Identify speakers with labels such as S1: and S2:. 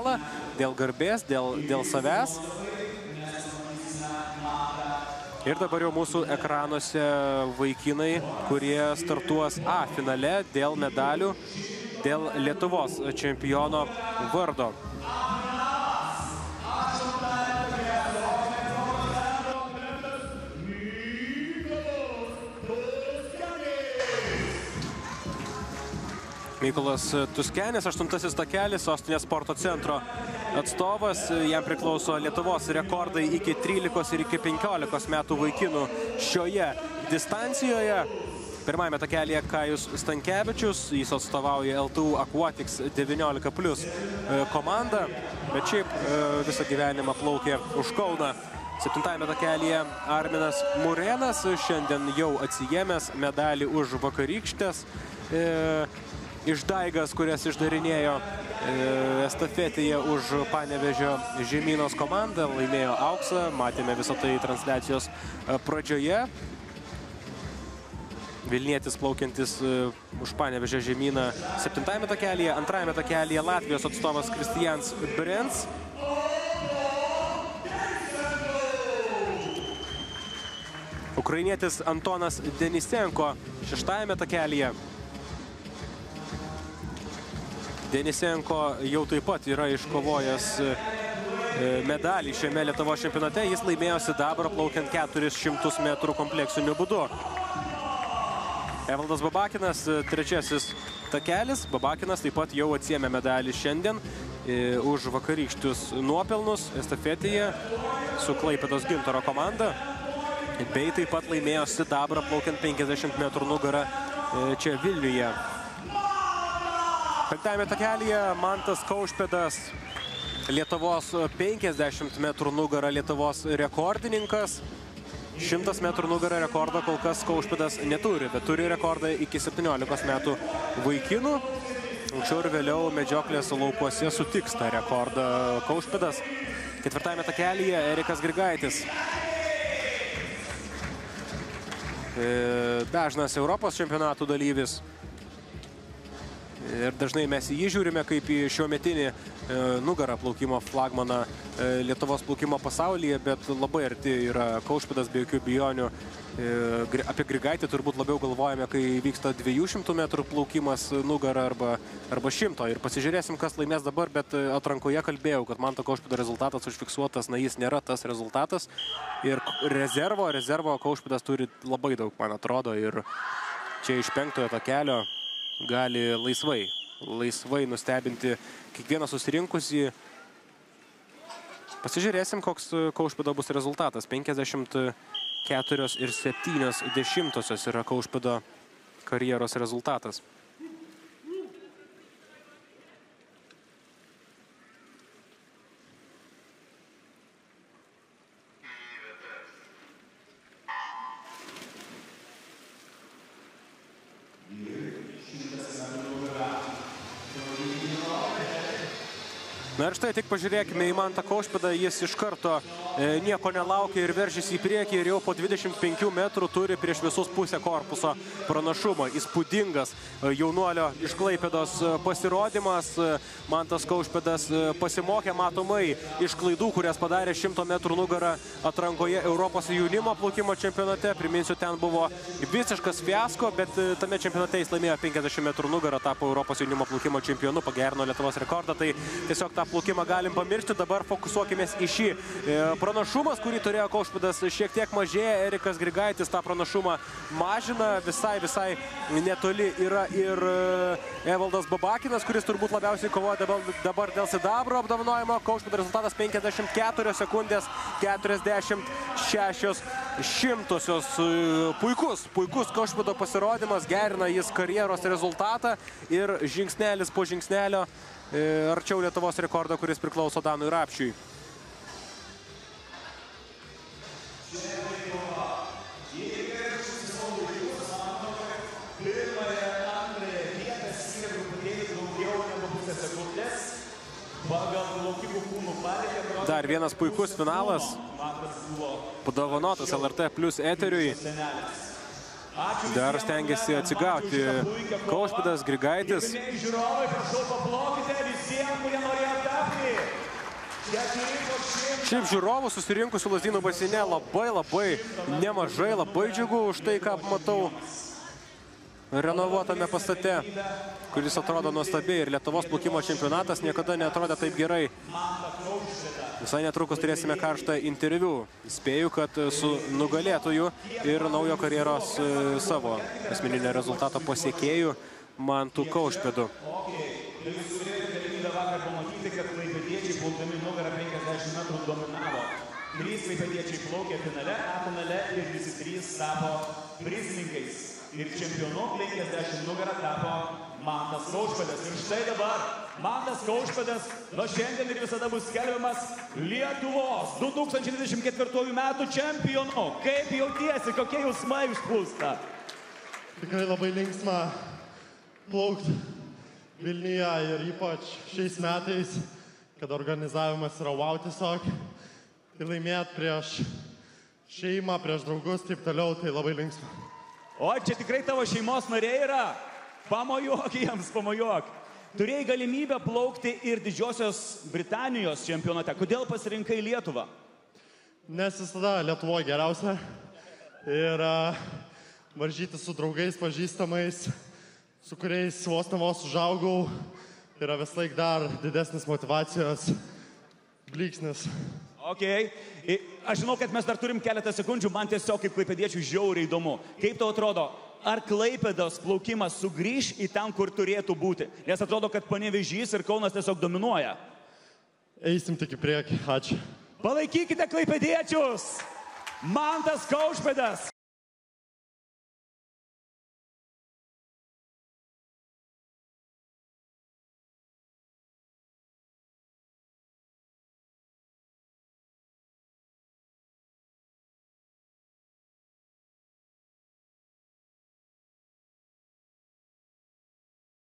S1: finalą, dėl garbės, dėl savęs. Ir dabar jau mūsų ekranuose vaikinai, kurie startuos A finale dėl medalių, dėl Lietuvos čempiono vardo. Mykolas Tuskenis, 8-asis takelis, Sostinės sporto centro atstovas. Jam priklauso Lietuvos rekordai iki 13 ir iki 15 metų vaikinų šioje distancijoje. Pirmajame takelėje Kajus Stankevičius, jis atstovauja LTU Aquatics 19+ komandą, bet šiaip visą gyvenimą plaukė už Kauną. 7-ame takelėje Arminas Murėnas, šiandien jau atsijėmęs medalį už vakarykštės išdaigas, kurias išdarinėjo estafetėje už Panevėžio Žemynos komandą, laimėjo auksą, matėme visą tai transliacijos pradžioje. Vilnietis plaukiantis už Panevėžio Žemyną 7-ame takelėje, 2-ame takelėje Latvijos atstovas Kristians Brens. Ukrainietis Antonas Denisenko 6-ame takelėje. Denisenko jau taip pat yra iškovojęs medalį šiame Lietuvos čempionate. Jis laimėjo sidabrą plaukiant 400 metrų kompleksiniu būdu. Evaldas Babakinas, 3-asis takelis. Babakinas taip pat jau atsiėmė medalį šiandien už vakarykščius nuopelnus estafetėje su Klaipėdos Gintaro komanda. Bei taip pat laimėjo sidabrą plaukiant 50 metrų nugarą čia Vilniuje. 5-ame takelėje Mantas Kaušpėdas, Lietuvos 50 metrų nugarą Lietuvos rekordininkas. 100 metrų nugarą rekordą kol kas Kaušpėdas neturi, bet turi rekordą iki 17 metų vaikinų. Anksčiau ir vėliau medžioklės laukuose sutiks tą rekordą Kaušpėdas. 4-ame takelėje Erikas Grigaitis. Dažnas Europos čempionatų dalyvis. Ir dažnai mes į jį žiūrime kaip į šiometinį nugarą plaukimo flagmaną Lietuvos plaukimo pasaulyje, bet labai arti yra Kaušpėdas, be jokių abejonių. Apie Grigaitį turbūt labiau galvojame, kai vyksta 200 metrų plaukimas nugarą arba 100. Ir pasižiūrėsim, kas laimės dabar, bet atrankoje kalbėjau, kad Manto Kaušpėdo rezultatas užfiksuotas, na jis nėra tas rezultatas. Ir rezervo Kaušpėdas turi labai daug, man atrodo, ir čia iš 5-ojo takelio gali laisvai nustebinti kiekvieną susirinkusį. Pasižiūrėsim, koks Kaušpėdo bus rezultatas. 54,7 yra Kaušpėdo karjeros rezultatas. Na ir štai tik pažiūrėkime į Mantą Kaušpėdą, jis iš karto nieko nelaukia ir veržėsi į priekį ir jau po 25 metrų turi prieš visus pusę korpuso pranašumą. Įspūdingas jaunuolio iš Klaipėdos pasirodymas. Mantas Kaušpėdas pasimokė matomai iš klaidų, kurias padarė 100 metrų nugarą atrankoje Europos jaunimo plaukimo čempionate. Priminsiu, ten buvo visiškas fiasko, bet tame čempionate jis laimėjo 50 metrų nugarą, tapo Europos jaunimo plaukimo čempionu, pagerino Lietuvos rekordą. Tai tiesiog tą plaukimą galim pamiršti. Dabar fokusuokimės į šį pranašumas, kurį turėjo Kaušpėdas, šiek tiek mažėja. Erikas Grigaitis tą pranašumą mažina. Visai netoli yra ir Evaldas Babakinas, kuris turbūt labiausiai kovoja dabar dėl sidabro apdovanojimo. Kaušpėdo rezultatas 54 sekundės 46 šimtosios. Puikus Kaušpėdo pasirodymas, gerina jis karjeros rezultatą ir žingsnelis po žingsnelio arčiau Lietuvos rekordo, kuris priklauso Danui Rapšiui. Dar vienas puikus finalas, padovanotas LRT Plus eteriui. Dar stengiasi atsigauti Kaušpėdas, Grigaitis. Šiaip žiūrovų susirinkusių Lazdynų baseine labai nemažai, labai džiugu už tai, ką matau renovuotame pastate, kuris atrodo nuostabiai, ir Lietuvos plaukimo čempionatas niekada neatrodė taip gerai. Visai netrukus turėsime karštą interviu. Spėju, kad su nugalėtoju ir naujo karjeros savo asmeninio rezultato pasiekėjų Mantu Kaušpėdu.
S2: Jūs turėjote galimybę vakar pamatyti, kad klaipėdiečiai plaukdami nugarą 50 metrų dominavo. 3 klaipėdiečiai plaukė finale ir visi 3 tapo prizininkais. Ir čempionu 50 nugarą tapo Mantas Kaušpėdas. Ir štai dabar Mantas Kaušpėdas nuo šiandien ir visada bus skelbiamas Lietuvos 2024 metų čempionu. Kaip jautiesi, kokie jausmai užplūsta?
S3: Tikrai labai linksma plaukti Vilniuje ir ypač šiais metais, kad organizavimas yra wow tiesiog. Tai laimėt prieš šeimą, prieš draugus, taip toliau, tai labai linksma.
S2: O čia tikrai tavo šeimos nariai yra? Pamojuok jiems, pamojuok. Turėjai galimybę plaukti ir Didžiosios Britanijos čempionate. Kodėl pasirinkai Lietuvą?
S3: Nes visada Lietuvoje geriausia. Ir varžyti su draugais, pažįstamais, su kuriais vos užaugau, yra vis laik dar didesnis motyvacijos blyksnis.
S2: Ok. Aš žinau, kad mes dar turim keletą sekundžių, man tiesiog kaip klaipėdiečių žiauriai įdomu. Kaip tau atrodo, ar Klaipėdos plaukimas sugrįš į ten, kur turėtų būti? Nes atrodo, kad Panevėžys ir Kaunas tiesiog dominuoja.
S3: Eisim tik į priekį. Ačiū.
S2: Palaikykite klaipėdiečius! Mantas Kaušpėdas!